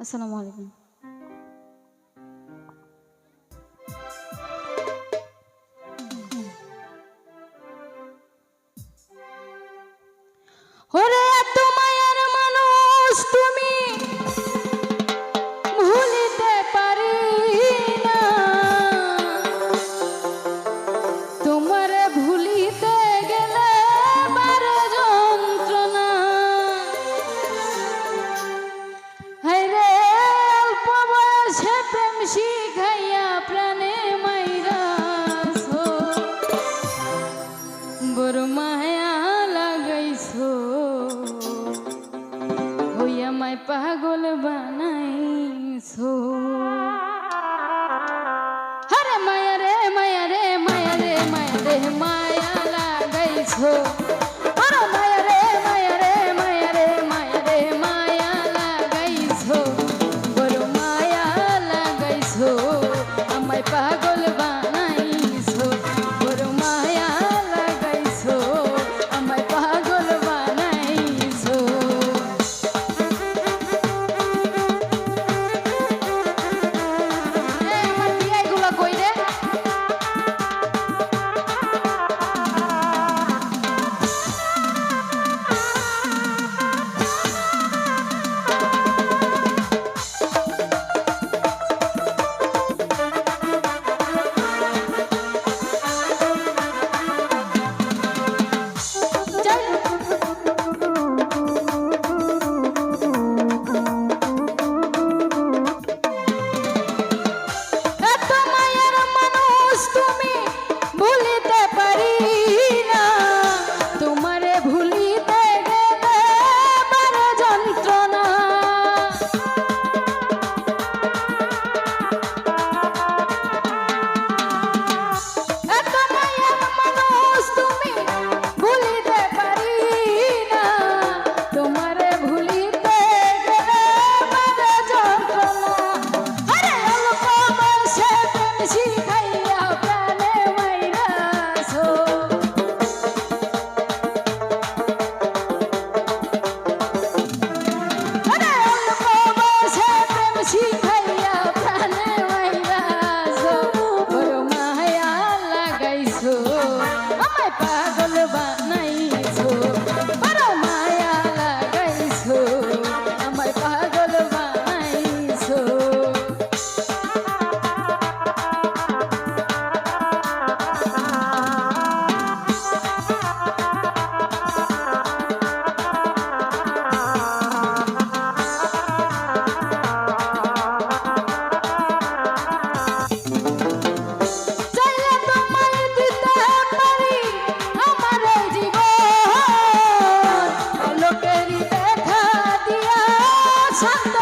আসসালামু আলাইকুম। ওরে এত মায়ার মানুষ তুমি ভুলিতে পারি না, তোমার ভুলিতে গেলে বারে যন্ত্রণা। হায়রে অল্প বয়সে প্রেম শিখাইয়া প্রাণে মাইরাছো, বড় মায়া লাগাইছো, হইয়া মায় পাগল বানাইছো। আরে মায়া রে মায়া রে মায়া রে মায়া রে মায়া লাগাইছো, আরে মায়া রে মায়া রে মায়া রে মায়া রে মায়া লাগাইছো, বড় মায়া লাগাইছো, আমায় পাগল বানাইছো, বড় মায়া লাগাইছো, আমায় পাগল বানাইছো। আমার বিয়াইগুলা কই রে? শান্ত